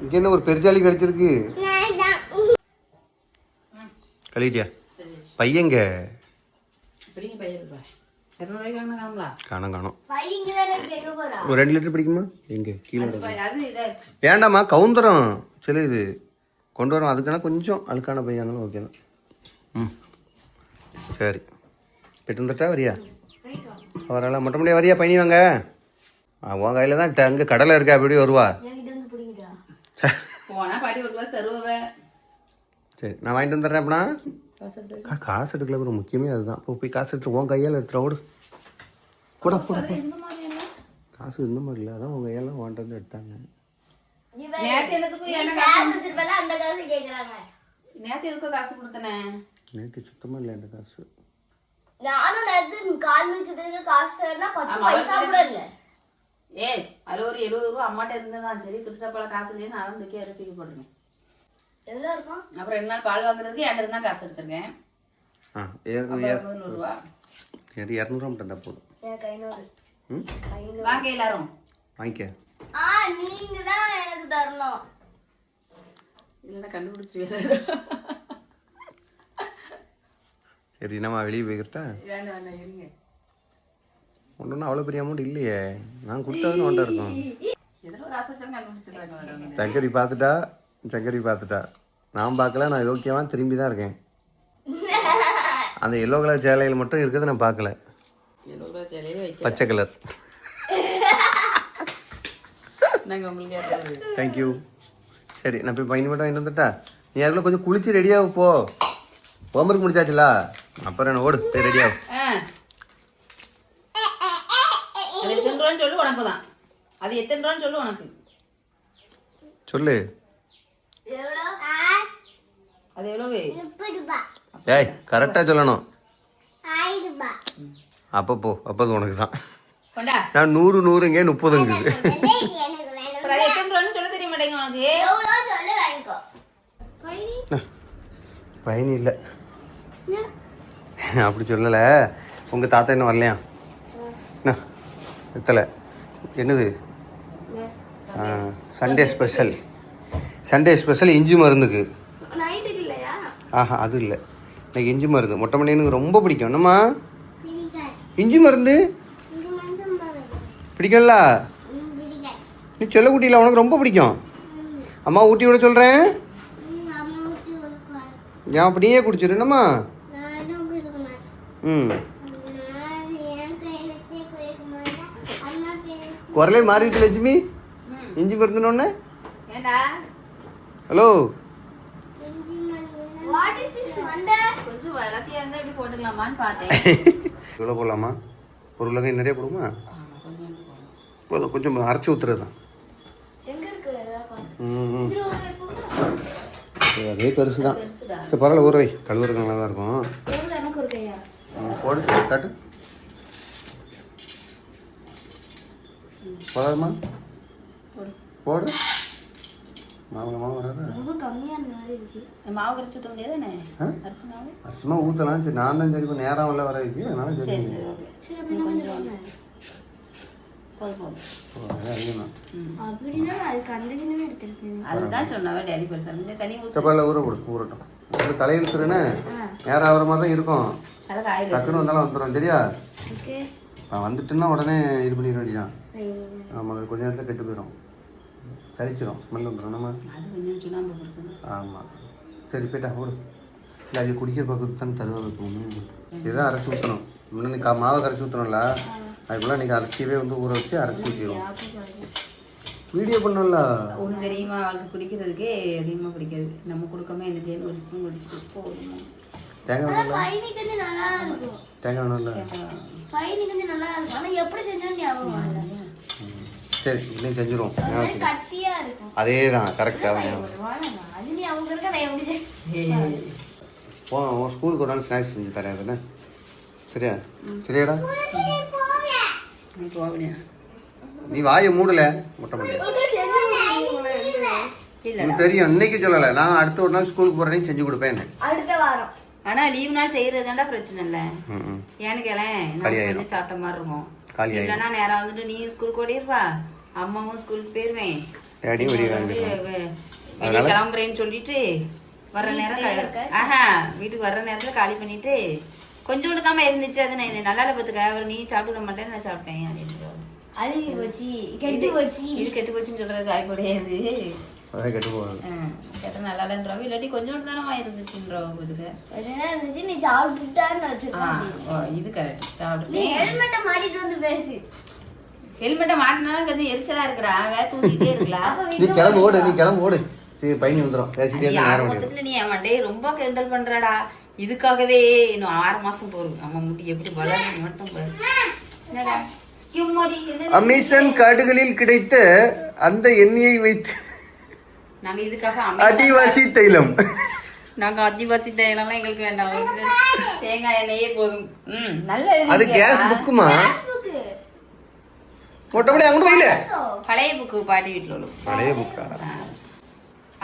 இங்கே என்ன ஒரு பெருசாலி கடிச்சிருக்கு. கழிட்டியா பையங்க காணும் காணும். ஒரு 2 லிட்டர் பிடிக்குமா? எங்கே கீழே வேண்டாம்மா, கவுந்தரம் சரி இது கொண்டு வரோம். அதுக்கான கொஞ்சம் அழுக்கான பையன் இருந்தாலும் ஓகே தான். ம் சரி பெட்டு வந்துட்டா வரியா? அவரால் மொட்டை முடியா வரியா? பயணி வாங்க. உன் கையில் தான் அங்கே கடலை இருக்கா, அப்படி வருவா. சரி நான் வாங்கிட்டு வந்துடுறேன். அப்படின்னா காசு எடுக்கல, ஒரு முக்கியமே அதுதான். இப்போ போய் காசு எடுத்து உன் கையால் எடுத்துற ஓடு கூட கூட. காசு இந்த மாதிரி இல்லை, அதான் உங்கள் கையெல்லாம் வாங்கிட்டு வந்து எடுத்தாங்க. நேற்று சுத்தமாக இல்லை அந்த காசு. நானும் நேத்து கால் வச்சுட்டு காசு தரனா 10 பைசா கூட இல்ல. ஏய் அதுல ஒரு 70 ரூபாய் அம்மாட்ட இருந்ததான். சரி துட்டப்பல காசு இல்லைன்னு நான் தூக்கி அரிசிக்கு போட்டுருக்கேன். எவ்வளவு இருக்கும்? அப்புறம் 2 நாள் பால் வாங்குறதுக்கு என்கிட்ட இருந்தா காசு எடுத்துருக்கேன். 200 ரூபா மட்டும் தான் போதும். எனக்கு 500. வாங்க எல்லாரும் வாங்கிக்க. நீங்க தான் எனக்கு தரணும். இல்லைன்னா கண்டுபிடிச்சிருவேன். சரி நம்ம வெளியே போய்கிட்டா? வேண்டாம் வேண்டாம் இருங்க. ஒன்றும் அவ்வளோ பெரிய அமௌண்ட் இல்லையே, நான் கொடுத்தாதுன்னு ஒன்றா இருக்கும். சங்கரி பார்த்துட்டா நான் பார்க்கல. நான் யோக்கியமாக திரும்பி தான் இருக்கேன். அந்த எல்லோ கலர் சேலையில் மட்டும் இருக்கிறது நான் பார்க்கல. பச்சை கலர். தேங்க்யூ. சரி நான் போய் பையன் மட்டும் வாங்கிட்டு வந்துட்டா? நீ அதுக்குள்ள கொஞ்சம் குளிச்சு ரெடியாக போ. ஹோம்ஒர்க் முடிச்சாச்சுல, அப்புறம் என்ன ஓடு போய் ரெடியாகும். அது எத்தனை ரூபான்னு சொல்லு உனக்கு தான். அது எத்தனை ரூபான்னு சொல்லு உனக்கு. சொல்லு. அது எவ்வளவு? ஏய் கரெக்டாக சொல்லணும். அப்போ போ, அப்போ உனக்கு தான். நான் 100 இங்கே 30ங்குது. அது எத்தனை ரூபான்னு சொல்ல தெரிய மாட்டேங்க உனக்கு. பயணி இல்லை அப்படி சொல்லலை. உங்கள் தாத்தா என்ன வரலையா? என்ன எத்தலை? என்னது சண்டே ஸ்பெஷல் இஞ்சி மருந்துக்கு. ஆஹா அது இல்லை, எனக்கு இஞ்சி மருந்து மொட்டை மணியனுக்கு ரொம்ப பிடிக்கும். என்னம்மா இஞ்சி மருந்து பிடிக்கும்ல? நீ சொல்ல குட்டியில் உனக்கு ரொம்ப பிடிக்கும். அம்மா ஊட்டி விட சொல்கிறேன். ஏன் அப்படியே குடிச்சிரு. என்னம்மா? குரலே மாறிட்டு லட்சுமி. இஞ்சி மருந்துன்னு. ஹலோ இவ்வளோ போடலாமா? ஒரு உலகம் நிறைய போடுமா? போதும், கொஞ்சம் அரைச்சி ஊற்றுறது தான். அதே பெருசு தான். சரி பரவாயில்ல, ஊற வை. கழுவுறது நல்லா தான் இருக்கும். போடு காட்டு. போதாதுமா? போடு. மாவு வராது. அரிசி மாவு ஊற்றலாம். சரி நான் தான் சரி இப்போ நேரம் உள்ள வர வைக்கு, அதனால சரி. ஊறட்டும். தலையிழுத்துருன்னு நேரம் ஆகிற மாதிரி தான் இருக்கும். டக்குன்னு வந்தாலும் வந்துடும். சரியா? வந்துட்டுன்னா உடனே இது பண்ணிட வேண்டியதான். ஆமாம், கொஞ்ச நேரத்தில் கெட்டு போயிடும், சளிச்சிடும், ஸ்மெல் வந்துடும். நம்ம ஆமாம். சரி போய்ட்டா ஓடு. இல்லை அது குடிக்கிற பக்கத்து தானே தருவாங்க எப்பவுமே. இதுதான் அரைச்சி ஊற்றணும். முன்னாடி மாவை கரைச்சி ஊற்றணும்ல, அதுக்குள்ள நீங்கள் அரிசியவே வந்து ஊற வச்சு அரைச்சி ஊற்றிடுவோம். வீடியோ பண்ணல ஒன்று தெரியுமா? அவளுக்கு குடிக்கிறதுக்கு அதிகமாக பிடிக்காது. நம்ம கொடுக்காம என்ன செய்யணும்? ஒரு ஸ்பூன் குடிச்சு போதுமா? தேங்காய் வேணும்ல? சரி இன்னும் செஞ்சிருவோம். அதே தான் கரெக்டாக. ஸ்கூலுக்கு ஒரு நாள் ஸ்நாக்ஸ் செஞ்சு தரேன். அதுன்னு சரியா? சரியாடா? நீ வாயை மூடல மொட்டை முடியாது. எனக்கு தெரியும், இன்னைக்கு சொல்லலை. நான் அடுத்த ஒரு நாள் ஸ்கூலுக்கு போகிறேன்னு செஞ்சு கொடுப்பேன். அடுத்த வாரம். ஆனால் லீவ் நாள் செய்கிறதுதாண்டா பிரச்சனை இல்லை. ஏன்னு கேளேன், கொஞ்சம் சாப்பிட்ட மாதிரி இருக்கும். இல்லைன்னா நேரம் வந்துட்டு நீ ஸ்கூலுக்கு ஓடிடுவா, அம்மாவும் ஸ்கூலுக்கு போயிடுவேன். டேடியும் வெளியே கிளம்பிடுவாங்க. வெளியே கிளம்புறேன்னு சொல்லிட்டு வர்ற நேரம் வீட்டுக்கு வர்ற நேரத்துல காலி பண்ணிட்டு கொஞ்சோண்டு தான் இருந்துச்சு. அது நான் நல்லா பார்த்துக்க அவர் நீ சாப்பிட மாட்டேன்னு நான் சாப்பிட்டேன் அப்படின்னு அழுகி போச்சு கெட்டு போச்சு. இது கெட்டு போச்சுன்னு சொல்றது வாய்ப்பு கிடையாது. அதான் கெட்டு போவாங்க. கேட்ட நல்லா இல்லைன்றவ இல்லாட்டி கொஞ்சோண்டு தானே இருந்துச்சுன்றவ பார்த்துக்க. இருந்துச்சு நீ சாப்பிட்டுட்டான்னு வச்சிருக்கேன். இது கரெக்ட் சாப்பிட்டு. நீ ஹெல்மெட்டை மாட்டிட்டு வந்து பேசு. ஹெல்மெட்டை மாட்டினாலும் கொஞ்சம் எரிச்சலா இருக்குடா. வேற தூக்கிட்டே இருக்கலாம். நீ கிளம்பு ஓடு சரி பையன் வந்துடும். பேசிட்டே மொத்தத்துல நீ அவன் ரொம்ப கிண்டல் பண்றாடா. இதுக்காகவே இன்னும் 6 மாசம் போகும். அவன் முடி எப்படி வளர்ந்து மட்டும் என்னடா அமேசான் காடுகளில் கிடைத்த அந்த எண்ணெயை வைத்து நாங்க இதுக்காக ஆதிவாசி தைலம் எங்களுக்கு வேண்டாம். தேங்காய் எண்ணெயே போதும். நல்ல அது கேஸ் புக்குமா? மொட்டப்படி அங்கிட்டு வைல பழைய புக்கு பாட்டி வீட்டுல உள்ள பழைய புக்கா?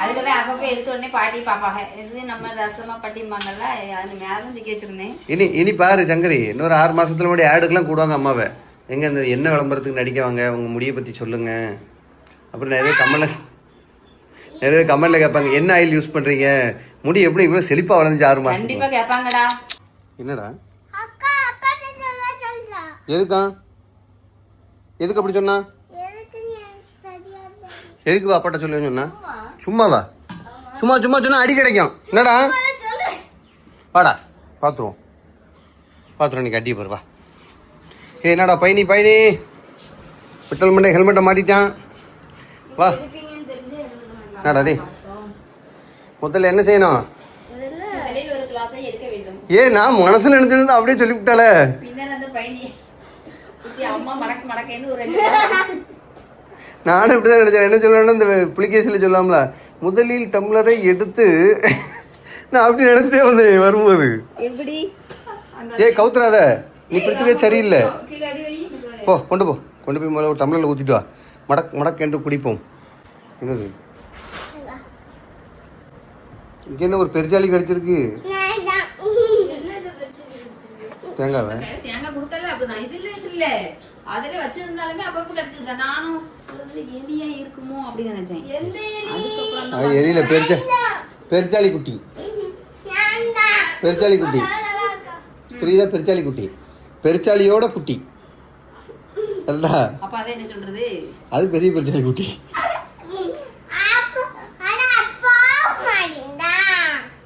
அதுக்குதான் அப்பப்ப எடுத்த உடனே பாட்டி பாப்பாங்க. இது நம்ம ரசமா பட்டிம்பாங்கல்ல, அது மேலும் தூக்கி வச்சிருந்தேன். இனி பாரு சங்கரி, இன்னொரு 6 மாசத்துல முன்னாடி ஆடுக்கெல்லாம் கூடுவாங்க அம்மாவை. எங்க அந்த என்ன விளம்பரத்துக்கு நடிக்க வாங்க, உங்க முடியை பத்தி சொல்லுங்க. அப்புறம் நிறைய கமெண்ட்ல கேட்பாங்க என்ன ஆயில் யூஸ் பண்றீங்க, முடி எப்படி இவ்வளவு செழிப்பா வளர்ந்துச்சு 6 மாசம். கண்டிப்பா கேட்பாங்கடா. என்னடா எதுக்கு அப்படி சொன்னா? எதுக்கு அப்பாட்ட சொல்ல சொன்னா? சும்மாவா? சும்மா சொன்னா அடி கிடைக்கும். என்னடா வாடா பாத்துருவோம் நீ கட்டி போருவா. என்னடா பைனி விட்டல் மண்டை ஹெல்மெட்டை மாட்டிட்டான். வா என்னடா டே முதல்ல என்ன செய்யணும்? ஏன் நான் மனசுல நினைச்சிருந்தா அப்படியே சொல்லிவிட்டால. நானும் இப்படிதான் நினைச்சேன். என்ன சொல்லணும், இந்த புலிகேசில சொல்லாமல முதலில் டம்ளரை எடுத்து நான் அப்படி நினைச்சே வந்தேன் வரும்போது. கவுத்துறாத, நீ பிடிச்சதே சரியில்லை. கொண்டு போய் முதல்ல ஒரு டம்ளர்ல ஊத்திட்டு வா. மடக் என்று குடிப்போம். என்னது இங்க என்ன ஒரு பெருசாலி கிடைச்சிருக்கு? தேங்காவை அதுல வச்சிருந்தாலுமே அப்பப்ப கிடைச்சிட்டேன். நானும் எலியா இருக்குமோ அப்படின்னு நினைச்சேன். எலியில பெருச்சாலி குட்டி புரியுதா? பெருச்சாலி குட்டி, பெருச்சாலியோட குட்டி. அப்ப அதை என்ன சொல்றது? அது பெரிய பெருச்சாலி குட்டி.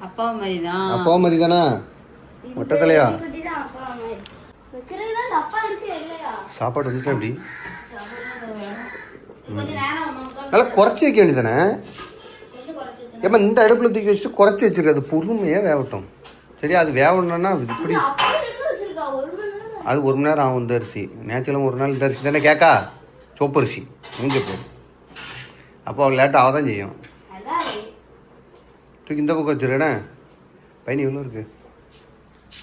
அப்பா மாதிரி தானா? மொட்டை தலையா? சாப்பாடு வந்துட்டா எப்படி நல்லா குறைச்சி வைக்க வேண்டியதானே? ஏமா இந்த அடுப்புல தூக்கி வச்சுட்டு குறைச்சி வச்சிருக்க. அது பொறுமையா வேகட்டும் சரியா? அது வேகணும்னா இப்படி அது 1 மணி நேரம் ஆகும். இந்த அரிசி நேச்சுரலும் 1 நாள் இந்த அரிசி தானே கேட்கா, சோப்பு அரிசி முடிஞ்ச போதும். அப்போ அவள் லேட்டாக தான் செய்யும். தூக்கி இந்த பக்கம் வச்சுருக்கேனே. பையன் எவ்வளோ இருக்கு?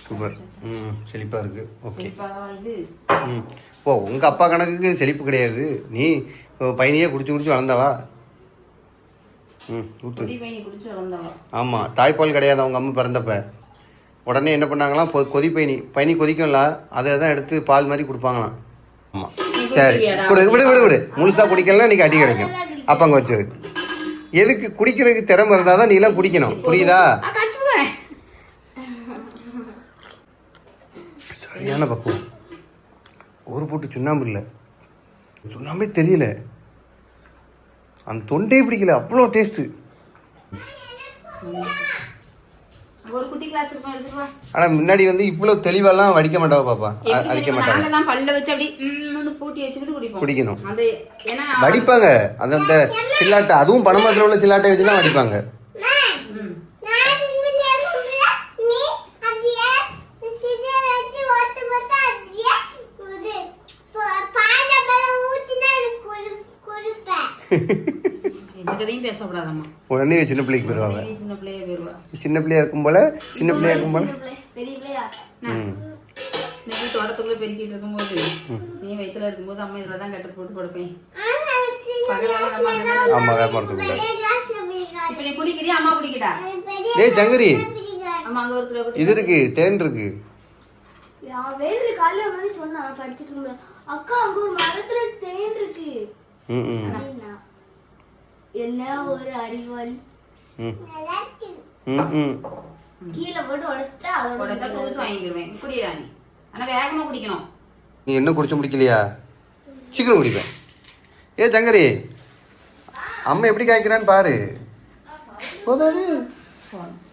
சூப்பர். செழிப்பாக இருக்குது. ஓகே. ஓ உங்கள் அப்பா கணக்குக்கு செழிப்பு கிடையாது. நீ பையனையே குடிச்சு வளர்ந்தவா? ஊற்று. ஆமாம், தாய்ப்பால் கிடையாது அவங்க அம்மா பிறந்தப்ப. உடனே என்ன பண்ணாங்களாம், பையனி கொதிக்கும்ல, அதை தான் எடுத்து பால் மாதிரி கொடுப்பாங்களாம். ஆமாம் சரி விடு முழுசாக குடிக்கலாம். இன்றைக்கி அடி கிடைக்கும். அப்போ அங்கே வச்சிரு. எதுக்கு குடிக்கிறதுக்கு திறமை இருந்தால் தான் நீலாம் குடிக்கணும், புரியுதா? சரியான பக்குவம். ஒரு போட்டு சுண்ணாம்பு இல்லை, சுண்ணாம்பே தெரியல, அந்த தொண்டே பிடிக்கல, அவ்வளோ டேஸ்ட்டு. ஆனால் முன்னாடி இவ்வளோ தெளிவெல்லாம் வடிக்க மாட்டாவா பாப்பா? அடிக்க மாட்டாங்க, குடிக்கணும். வடிப்பாங்க அந்த சில்லாட்டை, அதுவும் பணமரத்தில் உள்ள சில்லாட்டை வச்சு தான் வடிப்பாங்க. உடனே சின்ன பிள்ளைக்கு போயிருவாங்க. சின்ன பிள்ளையா இருக்கும் போல தோட்டத்துக்குள்ள பெருக்கிட்டு இருக்கும்போது நீ வயிற்றுல இருக்கும்போது அம்மா இதுல தான் கட்டு போட்டு கொடுப்பேன். ஆமா வேப்பமரத்துக்குள்ள. இப்ப நீ குடிக்கிறியா அம்மா குடிக்கடா? டேய் சங்கரி, இது இருக்கு, தேன் இருக்கு. என்ன ஒரு அறிவாளி. ம் ம் ம் கீழே போட்டு உடைச்சிட்டா அதோட உடச்சா புதுசு வாங்கிக்கிடுவேன். குடிடா நீ. ஆனா வேகமா குடிக்கணும். நீ என்ன குடிச்சு முடிக்கலையா? சீக்கிரம் குடிப்பேன். ஏ சங்கரி, அம்மா எப்படி காய்க்கிறான்னு பாரு. போதாது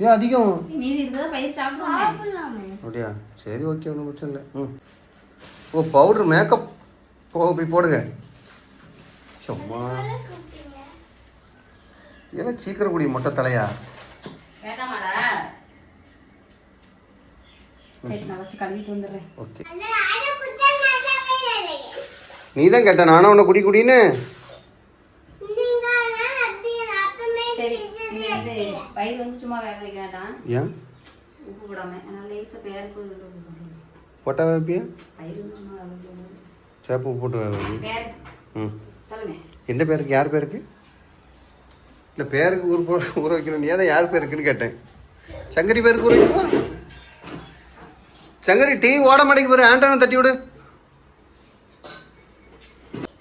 ஏன் அதிகம்? மீதி இருந்தா பயிர் சாப்பிடுவாங்க. சாப்பிடலாமே. அப்படியா? சரி ஓகே, ஒன்றும் பிரச்சனை இல்லை. ம் ஓ பவுட்ரு மேக்கப் போய் போடுங்க. சும்மா இதெல்லாம் சீக்கிரம் குடி மொட்டை தலையா. வேண்டாமாடா? சரி நான் ஃபர்ஸ்ட் கழுவிட்டு வந்துடுறேன். ஓகே நீ தான் கேட்ட, நானும் உன்னை குடி குடின்னு. சரி நீ வந்து பயிர் வந்து சும்மா வேக வைக்க வேண்டாம். ஏன் உப்பு போடாம அதனால லேசாக பேருக்கு போட்டா வைப்பியா? பயிர் வந்து சும்மா வேக வைக்கணும். சேப்பு போட்டு பேர் ம் சொல்லுங்க. எந்த பேருக்கு? யார் பேருக்கு? இல்லை பேருக்கு ஊற வைக்கணும். நீ தான் யார் பேருக்குன்னு கேட்டேன். சங்கரி பேருக்கு ஊற வைக்கணுமா? சங்கரி டிவி ஓட மாட்டேங்க பாரு, ஆண்டான தட்டி விடு.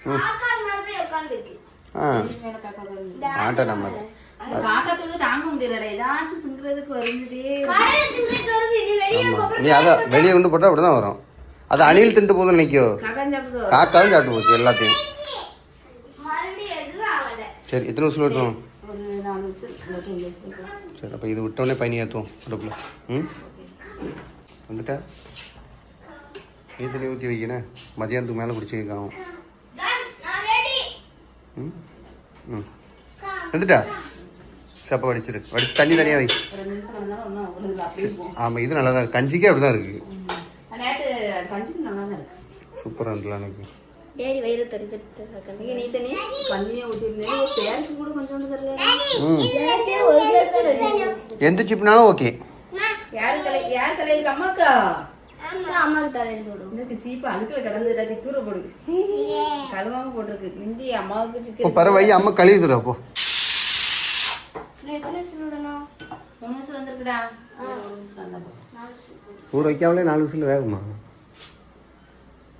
காக்கா மாதிரி உட்கார்ந்துருக்கு. ஆ மேல காக்கா வருது. ஆண்டான மாதிரி. அந்த காக்கா தூள் தாங்க முடியலடா. ஏதாச்சும் திங்கிறதுக்கு வருந்துட்டே காலையில தின்னுட்டு வருது, இனி வெளியே ஆமாம், நீ அதை வெளியே கொண்டு போட்டால் அப்படி தான் வரும். அது அணில் தின்ட்டு போதும் நினைக்கோ. காக்கா சாப்பிடுதோ. காக்காவும் சாப்பிட்டு போச்சு எல்லாத்தையும். மறுபடியும் எதுவும் ஆகல. சரி எத்தனை விசில் விட்டுரும்? ஒரு 4 விசில் இல்லாட்டி 5 விசில் இருக்கலாம். சரி அப்போ இது விட்டோடனே பயணி ஏற்றுவோம் அடுப்பில். ம் வந்துட்டா நீ தண்ணி ஊற்றி வைக்கணே. மதியானத்துக்கு மேலே குடிச்சு வைக்காவும். நான் ரெடி. ம் ம் வந்துட்டா? சப்பை வடிச்சிரு. வடிச்சு தண்ணி தனியாக வை. ஒரு 2 நிமிஷம் வந்தாலும் ஒன்றும் உங்களுக்கு அப்படியே இருக்கும். ஆமாம் இது நல்லா தான் இருக்குது. கஞ்சிக்கே அப்படி தான் இருக்குது. நேற்று கஞ்சிக்கு நல்லா தான் இருக்கு. சூப்பராக இருந்துலாம் எனக்கு. டேடி வயிறு தடுத்துட்டு இருக்காங்க. நீ தண்ணி கம்மியாக ஊற்றிருந்தேன். பேருக்கு கூட கொஞ்சோண்டு தெரியல. ம் எனக்கே ஒரு கிளாஸ் தான் ரெடி. எந்த சிப்னாலும் ஓகே. யார் தலையிலுக்கு அம்மாக்கா? அம்மாவுக்கு தலையில் போடும். எனக்கு சீப்பு அழுக்கில் கிடந்து எல்லாத்தையும் தூர போடுது. கழுவாம போட்டிருக்கு. மிந்தி அம்மாவுக்கு இப்போ சிக்கன் பரவாயில்ல, அம்மா கழுவி தரும். அப்போ எத்தனை சொல்லணும்? 3 நிமிஷம் வந்திருக்குடா. 1 நிமிஷம் வந்தா போ. ஊற வைக்காமலே 4 விசில் வேகுமா?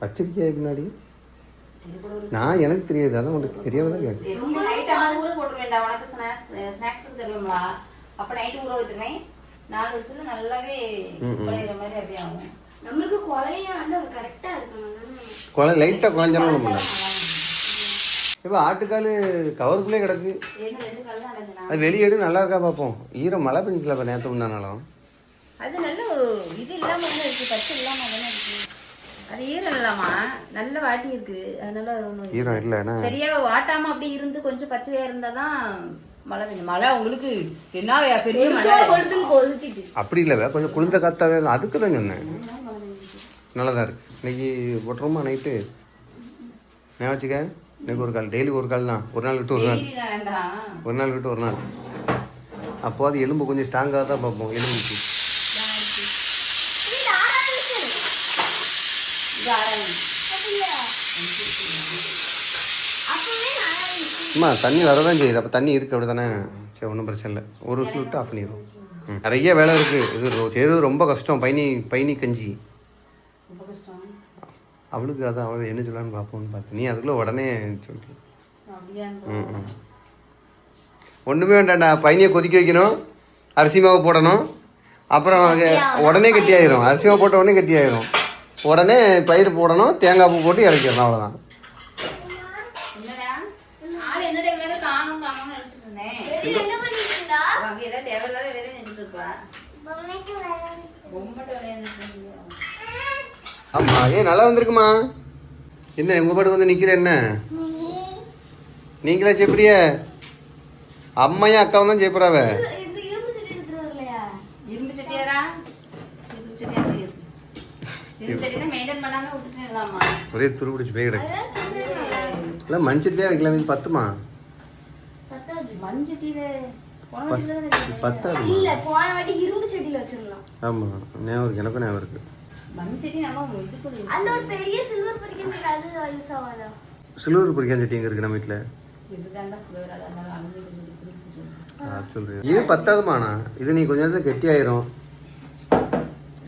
வச்சிருக்கியா பின்னாடி? நான் எனக்கு தெரியாது, அதான் உனக்கு தெரியாம தான் கேட்குறேன். ரொம்ப நைட் அம்மா ஊற போட்டு வேண்டாம். உனக்கு ஸ்நாக்ஸ் தெரியுங்களா? அப்போ நைட்டு ஊற வச்சிருவேன். 4 விசில் நல்லாவே குழையிற மாதிரி அப்படியே ஆகும். நம்மளுக்கு கொலையும் வந்து கரெக்டா இருக்கணும். குழந்தை லைட்டாக குழஞ்சாலும் ஒன்றும் பண்ணாது. இப்போ ஆட்டுக்கால் கவருக்குள்ளே கிடக்கு. ஏன்னா 2 கால் தான் அடைஞ்சினா. அது வெளியேடு நல்லா இருக்கா பார்ப்போம். ஈரம் மழை பெஞ்சிக்கல இப்போ நேற்று முன்னாலும். அது நல்ல இது இல்லாம தானே இருக்கு. பச்சை இல்லாம தானே இருக்கு. அது ஈரம் இல்லாமா நல்ல வாட்டி இருக்கு. அதனால அது ஒன்றும் ஈரம் இல்லைன்னா சரியா வாட்டாம அப்படி இருந்து கொஞ்சம் பச்சையா இருந்தாதான் மழை பெய்யும். மழை உங்களுக்கு என்ன பெரிய மழை கொளுத்திட்டு அப்படி இல்லை, கொஞ்சம் குளிர்ந்த காத்தாவே இல்லை. அதுக்கு தான் சொன்னேன். நல்லா தான் இருக்கு. இன்னைக்கு போட்டுருமா நைட்டு? நான் வச்சுக்க. இன்னைக்கு ஒரு கால், டெய்லி ஒரு கால் தான். ஒரு நாள் விட்டு ஒரு நாள், வேண்டாம். ஒரு நாள் விட்டு ஒரு நாள். அப்போ அது எலும்பு கொஞ்சம் ஸ்ட்ராங்காக தான் பார்ப்போம். எலும்புக்கு இது ஆறாயிரம். அம்மா தண்ணி வரதான் செய்யுது. அப்போ தண்ணி இருக்குது அப்படி தானே? சரி ஒன்றும் பிரச்சனை இல்லை. ஒரு விசில் விட்டு ஆஃப் பண்ணிடுவோம். நிறைய வேலை இருக்குது. இது செய்கிறது ரொம்ப கஷ்டம். பயணி கஞ்சி ரொம்ப கஷ்டம். அவளுக்கு அதான் அவள் என்ன சொல்லலான்னு பார்ப்போம்னு பார்த்து நீ அதுக்குள்ளே உடனே சொல்லி. அப்படியா? ஒன்றுமே வேண்டாம்டா. பயணியை கொதிக்க வைக்கணும், அரிசி மாவு போடணும், அப்புறம் உடனே கட்டியாயிரும். அரிசி மாவு போட்ட உடனே கட்டியாயிரும். உடனே பயிர் போடணும், தேங்காய் பூ போட்டு இறக்கிடணும். அவ்வளோதான். என்னடா ஆள் என்னடா வேற காணும் காணும்னு நினைச்சிட்டு இருந்தேன். என்ன பண்ணிட்டு இருந்தா? அங்கே ஏதாவது தேவையில்லாத வேலையை செஞ்சுட்டு இருப்பா. பொம்மட்ட வேலையை செஞ்சுட்டு ஆமாம் ஏன் நல்லா வந்திருக்குமா? என்ன உங்கள் பாட்டு வந்து நிற்கிற? என்ன நீங்களா ஜெயிப்பிரிய? அம்மையும் அக்காவும் தான் ஜெயிப்புறாவ. இது இரும்பு சட்டி எடுத்துட்டு வரலையா? இரும்பு சட்டியாடா? இரும்பு சட்டியா இருக்கு. இரும்பு சட்டி தான் மெயின்டைன் பண்ணாம விட்டுட்டு இல்லாமா? ஒரே துரு பிடிச்சி போய் கிடக்கு. இல்லை மஞ்சட்டிலே வைக்கலாம். இது பத்துமா? பத்தாது. மண் சட்டியில போன வயசுல தானே இருக்கு. பத்தாதுமா? இல்ல போன வாட்டி இரும்பு சட்டியில வச்சிருந்தோம். ஆமாம் ஞாபகம் இருக்குது. எனக்கும் ஞாபகம் இருக்குது. மண் சட்டி நம்ம இதுக்கு அந்த ஒரு பெரிய சில்வர் பொரிக்கிறது அது யூஸ் ஆகாதா? சிலுவர் பொரிக்கான் சட்டி எங்கே இருக்குது நம்ம வீட்டில்? இதுதான்டா சிலவர் அதனால அவங்க கொஞ்சம் பிரிச்சு சொல்கிறேன். இது பத்தாதுமாண்ணா. இது நீ கொஞ்ச நேரத்தில் கெட்டி ஆயிரும்.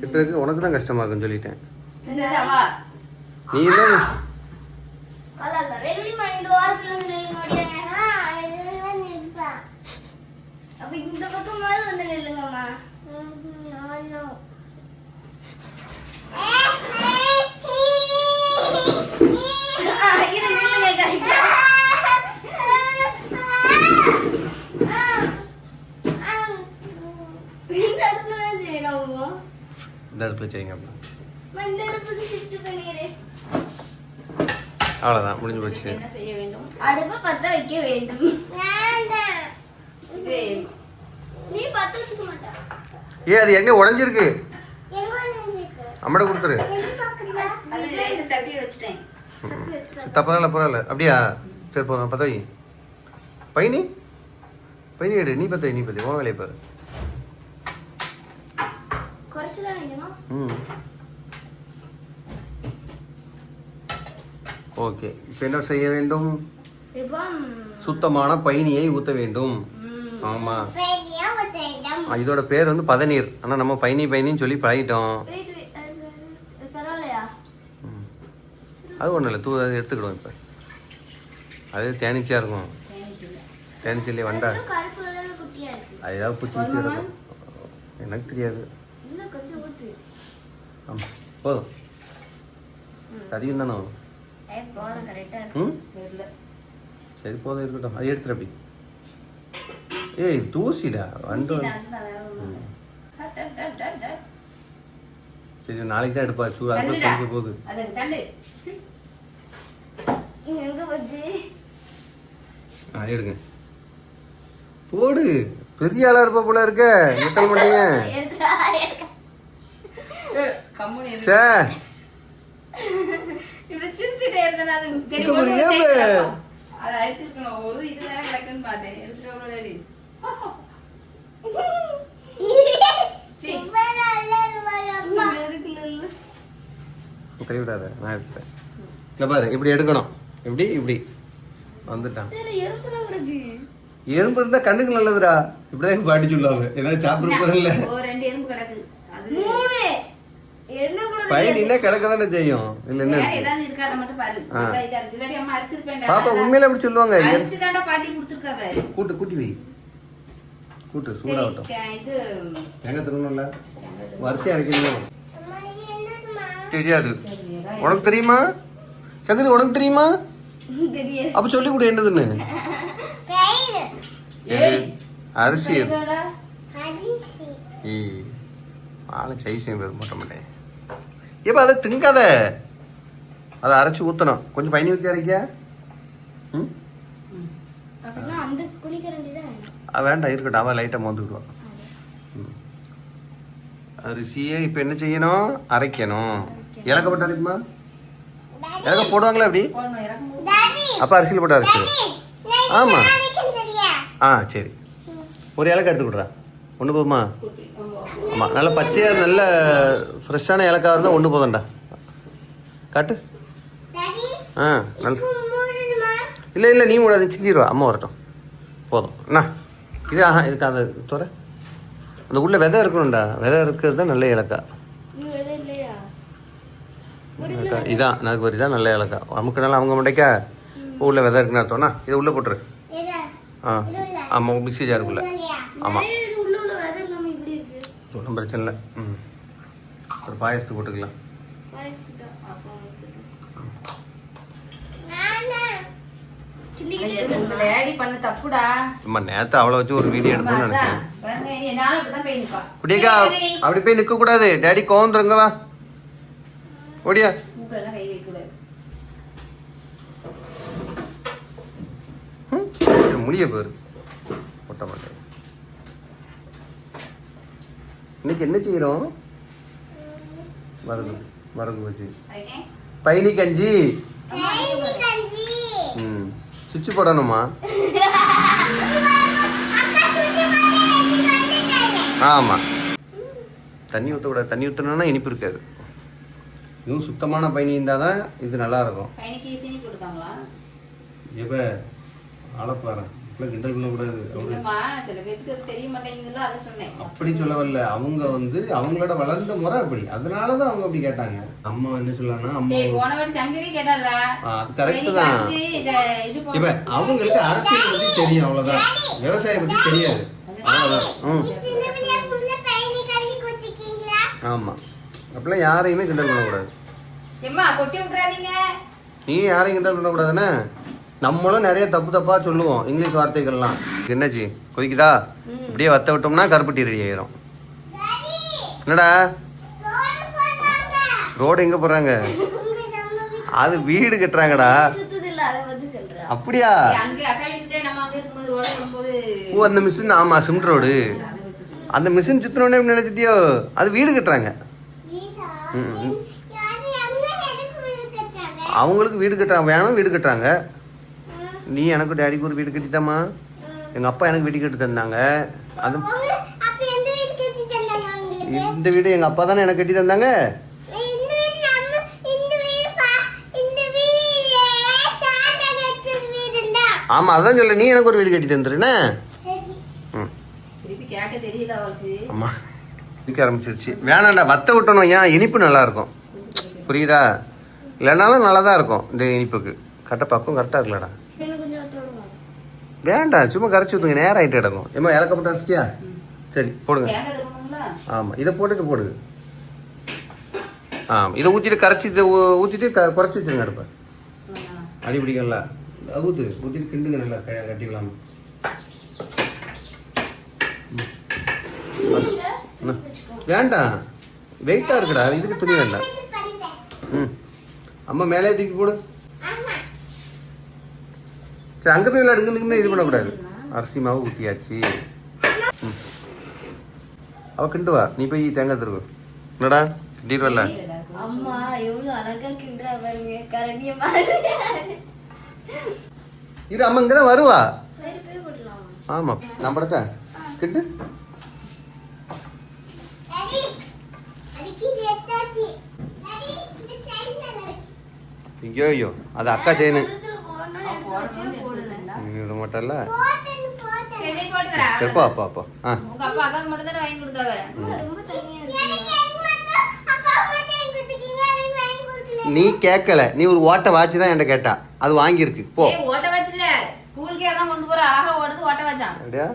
கிட்டருக்கு உனக்கு தான் கஷ்டமாக இருக்குன்னு சொல்லிட்டேன். அவா நீ தான் அதான் ரெடி பண்ணி இந்த வாரத்துல இருந்து நீங்க ஓடியாங்க. அப்ப இந்த பக்கம் மாதிரி வந்து நில்லுங்கம்மா. இது நில்லுங்க கரெக்டா. இந்த இடத்துல தான் செய்யணும். இந்த இடத்துல செய்யுங்க. இந்த இடத்துக்கு ஷிஃப்ட் பண்ணிடு. அவ்வளோதான், முடிஞ்சு போச்சு. என்ன செய்ய வேண்டும்? அடுப்பு பத்த வைக்க வேண்டும். இது நீ பத்த வைக்க மாட்டா. அது எங்க உடைஞ்சிருக்கு? அம்மட கொடுத்துரு. அது லேசா சப்பி வச்சுட்டேன். பரவாயில்ல. அப்படியா? சரி போதும். பத்த வை. பைனி எடு. நீ பத்த உன் வேலையை பாரு. குறைச்சுதான் வைக்கணும். ஓகே, இப்போ என்ன செய்ய வேண்டும்? இப்போ சுத்தமான பைனியை ஊற்ற வேண்டும். ஆமா, இதோட பேர் வந்து பதநீர். ஆனா நம்ம பைனின்னு சொல்லி பழகிட்டோம். பரவாயில்லையா? அது ஒன்றும் இல்லை, அதை எடுத்துக்கிடுவோம். இப்போ அது தேனிச்சியாக இருக்கும். தேனிச்சிலே வண்டா கருப்பு கலர்ல குட்டியா இருக்கு. அது ஏதாவது பூச்சி வச்சு இருக்கும், எனக்கு தெரியாது. இன்னும் கொஞ்சம் ஊத்து. ஆமாம், போதும். சரியும் தானே? போதும், கரெக்டா இருக்கு. சரி போதும், இருக்கட்டும். அது எடுத்துரு. அப்படி ஏய் தூசிடா வண்டு. சரி, நாளைக்கு தான் எடுப்பா. அது போகுது. எங்க போச்சு? எடுங்க, போடு. பெரிய ஆளா இருப்ப போல இருக்க. எத்தனை மாட்டீங்க? சார் அது அழிச்சிருக்கணும். ஒரு இது வேற கிடக்குன்னு பார்த்தேன். எடுத்துட்டு அவ்வளோ கழிவிடாத, நான் எடுத்துட்டேன். இந்த பாரு, இப்படி எடுக்கணும். இப்படி வந்துட்டான். எறும்பு இருந்தா கண்ணுக்கு நல்லதுடா. இப்படிதான் பாட்டி சொல்லுவாங்க. ஏதாவது சாப்பிட போறல. ரெண்டு எறும்பு கிடக்கு. பையன் கிடக்கதானே செய்யும். இல்ல என்ன பாப்பா உண்மையில அப்படி சொல்லுவாங்க. கூட்டி வை. கூட்டு சூடாகட்டும். எங்க திரும்பல வரிசையா இருக்கீங்க. தெரியாது உனக்கு? தெரியுமா சங்கரி? உனக்கு தெரியுமா? அப்ப சொல்லி கொடு என்னதுன்னு. அரிசி. ஆளை சைசியம் போட்ட மாட்டேன். ஏப்பா அதை திங்காத. அதை அரைச்சி ஊற்றணும். கொஞ்சம் பயணி ஊற்றி அரைக்கியா? வேண்டாம், இருக்கட்டும். அவன் லைட்டாக மோந்துக்கிடுவான். அரிசியை இப்போ என்ன செய்யணும்? அரைக்கணும். இலக்கப்பட்டு அரைக்குமா? இலக்க போடுவாங்களா அப்படி? அப்போ அரிசியில் போட்டு அரைச்சிடு. ஆமாம். சரி, ஒரு இலக்கை எடுத்து கொடுறா. ஒன்று போதுமா? ஆமாம், நல்ல பச்சையாக நல்ல ஃப்ரெஷ்ஷான இலக்காக இருந்தால் ஒன்று போதும்டா. காட்டு. நல்ல இல்லை நீ மூடாது, செஞ்சிடுவா. அம்மா வரட்டும். போதும் அண்ணா. இது இதுக்கு அந்த தோற அந்த உள்ள விதை இருக்கணும்டா. விதை இருக்கிறது தான் நல்ல இலக்காய். இதான் எனக்கு ஒரு இதான் நல்ல இலக்காய். அமுக்கு நல்லா அவங்க மண்டைக்கா உள்ள விதை இருக்குன்னு அர்த்தம்னா இதை உள்ளே போட்டுரு. ஆமாம், மிக்ஸி ஜாருக்குள்ள. ஆமாம், ஒன்றும் பிரச்சனை இல்லை. ஒரு பாயசத்துக்கு போட்டுக்கலாம். நேத்து அவளை வச்சு ஒரு வீடியோ எடுப்போம்னு நினைச்சேன். குடிக்கா அப்படி போய் நிக்க கூடாது. டேடி கோந்துருங்க. வா ஓடியா. முடிய பேரு போட்ட மாட்டேன். இன்னைக்கு என்ன செய்யறோம்? மறந்து போச்சு. பைனி கஞ்சி. சுவிட்ச் போடணுமா? ஆமா, தண்ணி ஊற்றக்கூடாது. தண்ணி ஊற்றணும்னா இனிப்பு இருக்காது. இதுவும் சுத்தமான பைனி இருந்தால் தான் இது நல்லா இருக்கும். எப்ப ஆளப்பாரு கிண்டல் பண்ணக்கூடாது. அப்படி சொல்ல வரல. அவங்க வந்து அவங்களோட வளர்ந்த முறை அப்படி, அதனாலதான் அவங்க அப்படி கேட்டாங்க. அம்மா என்ன சொல்லலாம், அது கரெக்ட் தான். இப்ப அவங்களுக்கு அரசியல் பத்தி தெரியும், அவ்வளவுதான். விவசாயம் பத்தி தெரியாது. ம் ஆமாம் அப்படிலாம் யாரையுமே கிண்டல் பண்ணக்கூடாது. எம்மா கொட்டி விட்டுறாதீங்க. நீ யாரையும் கிண்டல் பண்ணக்கூடாதுன்னு நம்மளும் நிறைய தப்பு தப்பாக சொல்லுவோம் இங்கிலீஷ் வார்த்தைகள்லாம். என்னாச்சு கொதிக்குதா? இப்படியே வத்த விட்டோம்னா கருப்பட்டி ரெடி ஆயிரும். என்னடா ரோடு எங்கே போடுறாங்க? அது வீடு கட்டுறாங்கடா. அப்படியா? ஓ அந்த மிஷின் ஆமாம் சிமெண்ட் ரோடு. அந்த மிஷின் சுத்தினோடனே எப்படி நினைச்சிட்டியோ? அது வீடு கட்டுறாங்க. அவங்களுக்கு வீடு கட்டுறாங்க, வேணும் வீடு கட்டுறாங்க. நீ எனக்கு டேடிக்கு ஒரு வீடு கட்டித்தாம்மா. எங்கள் அப்பா எனக்கு வீடு கட்டி தந்தாங்க. அது இந்த வீடு எங்கள் அப்பா தானே எனக்கு கட்டி தந்தாங்க. ஆமாம் அதான் சொல்ல, நீ எனக்கு ஒரு வீடு கட்டி தந்துருண்ணே. ஆமாம் விற்க ஆரம்பிச்சிருச்சு. வேணாண்டா வத்த விட்டணும். ஏன் இனிப்பு நல்லா இருக்கும் புரியுதா? இல்லைனாலும் நல்லா தான் இருக்கும். இந்த இனிப்புக்கு பக்கம் கரெக்டாக இருக்கலடா. வேண்டாம் சும்மா கரைச்சி ஊற்றுங்க, நேரம் ஆகிட்டு கிடக்கும். ஏமா இலக்கப்பட்ட அரிசியா? சரி போடுங்க. ஆமாம் இதை போட்டு போடுங்க. இதை ஊற்றிட்டு கரைச்சி இதை ஊற்றிட்டு குறைச்சி வச்சுருங்க அடுப்பை. அடி பிடிக்கல ஊற்றிட்டு கிண்டுங்க நல்லா கட்டிக்கலாம். வேண்டாம் வெயிட்டாக இருக்குடா, இதுக்கு துணி வேண்டாம். அம்மா மேலே தூக்கி போடு. சரி அங்கே போய் எடுங்கன்னு இது பண்ணக்கூடாது. அரிசி மாவு ஊற்றியாச்சு. அவ கிண்டுவா, நீ போய் தேங்காய் தருவ. என்னடா கிண்டிடுவல்ல? அம்மா எவ்வளவு அழகா கிண்டுறா பாருங்க, கரண்டிய மாதிரி. இரு அம்மா இங்கே தான் வருவா. ஆமாம் நான் படத்தேன் கிண்டு. ஐயோ அது அக்கா செய்யணும் விட மாட்டல. அப்பா அப்பா அப்பா நீ கேட்கல, நீ ஒரு ஓட்ட வாட்ச் தான் என்கிட்ட கேட்டா, அது வாங்கியிருக்கு போ. ஓட்ட வாட்ச் இல்ல ஸ்கூலுக்கே அதான் கொண்டு போற, அழகா ஓடுது ஓட்ட வாட்சா. அப்படியா?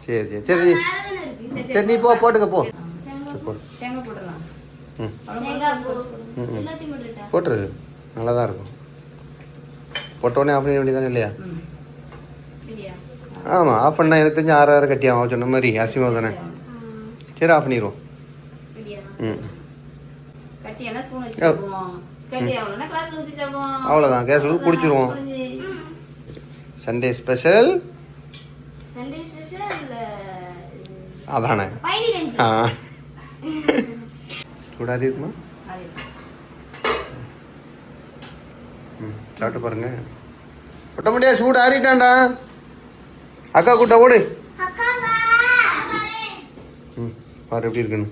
சரி சரி சரி சரி நீ போ போட்டுக்க போ. தேங்காய் போட்டுடலாம். போட்டுரு நல்லா தான் இருக்கும். போட்டோடனே ஆஃப் பண்ண வேண்டியதானே இல்லையா? ஆமாம் ஆஃப் பண்ணால் எனக்கு தெரிஞ்சு 6 கட்டி ஆகும் சொன்ன மாதிரி அசிமா தானே. சரி ஆஃப் பண்ணிடுவோம். அவ்வளோதான் கேஸ் ஊற்றி குடிச்சிருவோம். சண்டே ஸ்பெஷல் அதானே. சூடாதி இருக்குமா? சாப்பிட்டு பாருங்க. ஒட்ட முடியாது, சூடு ஆறிட்டான்டா. அக்கா கூட்ட ஓடு. பாரு எப்படி இருக்குன்னு.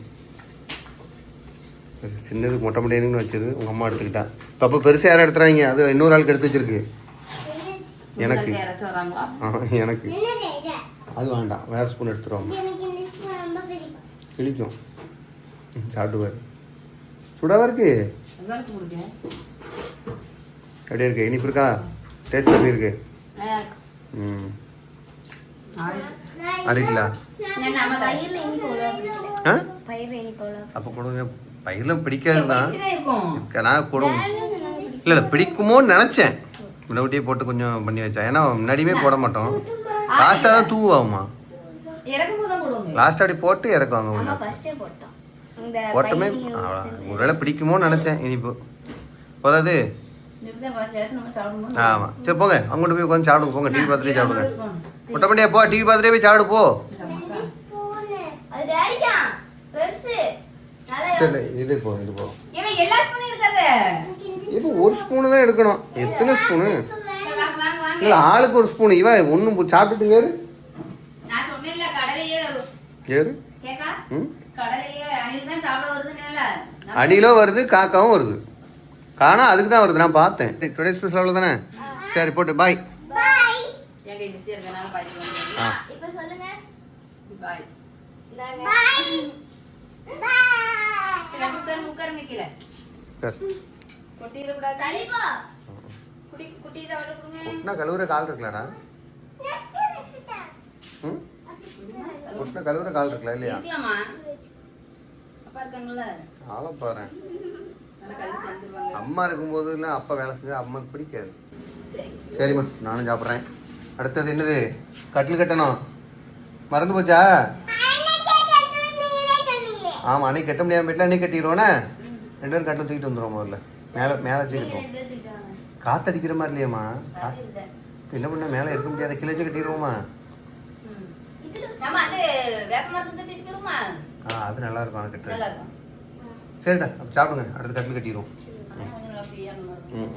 சின்னதுக்கு மொட்டை முடியாதுன்னு வச்சது உங்கள் அம்மா எடுத்துக்கிட்டா. தப்பு பெருசாக யாரும் எடுத்துறாங்க, அது இன்னொரு ஆளுக்கு எடுத்து வச்சிருக்கு. எனக்கு எனக்கு அது வேண்டாம், வேற ஸ்பூன் எடுத்துருவாங்க. கிழிக்கும். சாப்பிடுவார். சூடாக இருக்கு. அப்படியே இருக்கு. இனிப்பு இருக்கா? டேஸ்ட் எப்படி இருக்கு? அடிக்கலா? அப்போ கொடுங்க. பயிரெலாம் பிடிக்காது தான், நான் போடும். இல்லை இல்லை பிடிக்குமோன்னு நினச்சேன். முன்னாடியே போட்டு கொஞ்சம் பண்ணி வச்சேன். ஏன்னா முன்னாடியுமே போட மாட்டோம், லாஸ்ட்டாக தான் தூவாகுமா. லாஸ்ட் அப்படி போட்டு இறக்குவாங்க. போட்டோமே ஒருவேளை பிடிக்குமோன்னு நினச்சேன். இனிப்பு போதாது. ஆமாம் சரி போங்க, அங்கிட்டு போய் உட்காந்து சாப்பிடுங்க. போங்க டிவி பார்த்துட்டே சாப்பிடுங்க. முட்டை பண்ணியா போ, டிவி பார்த்துட்டே போய் சாப்பிடு போ. சரி இது போ இது போ. இப்போ ஒரு ஸ்பூனு தான் எடுக்கணும். எத்தனை ஸ்பூனு? இல்லை ஆளுக்கு ஒரு ஸ்பூனு. இவ ஒன்றும் சாப்பிட்டுங்க. ஏறு அணிலும் வருது, காக்காவும் வருது. காணா அதுக்கு தான் வருது, நான் பார்த்தேன். டுடே ஸ்பெஷல் அவ்வளோ தானே. சரி போட்டு பாய். கழுவுற கால் இருக்கலாடா. ம் கொட்டின கழுவுற கால் இருக்குல்ல இல்லையா? இருக்கலாமா? அப்பா இருக்காங்கல்ல? ஆளை பாரு. நல்லா கழுவி தந்துருவாங்க. அம்மா இருக்கும்போது இல்லை அப்பா வேலை செஞ்சா அம்மாவுக்கு பிடிக்காது. சரிம்மா நானும் சாப்பிட்றேன். அடுத்தது என்னது? கட்டில் கட்டணும். மறந்து போச்சா? ஆமாம் அன்னைக்கு கட்ட முடியாமல் போயிட்டல, அன்னைக்கு கட்டிடுவோண்ணே. 2 பேரும் கட்டில் தூக்கிட்டு வந்துடுவோம். முதல்ல மேலே மேலே வச்சுக்கிட்டோம். காற்றடிக்கிற மாதிரி இல்லையாம்மா? என்ன பண்ண மேலே இருக்க முடியாத கிளச்சி கட்டிடுவோமா? அது நல்லா இருக்கும். அது கட்டுறது சரிடா. அப்போ சாப்பிடுங்க. அடுத்து கட்டில் கட்டிடுவோம். ம்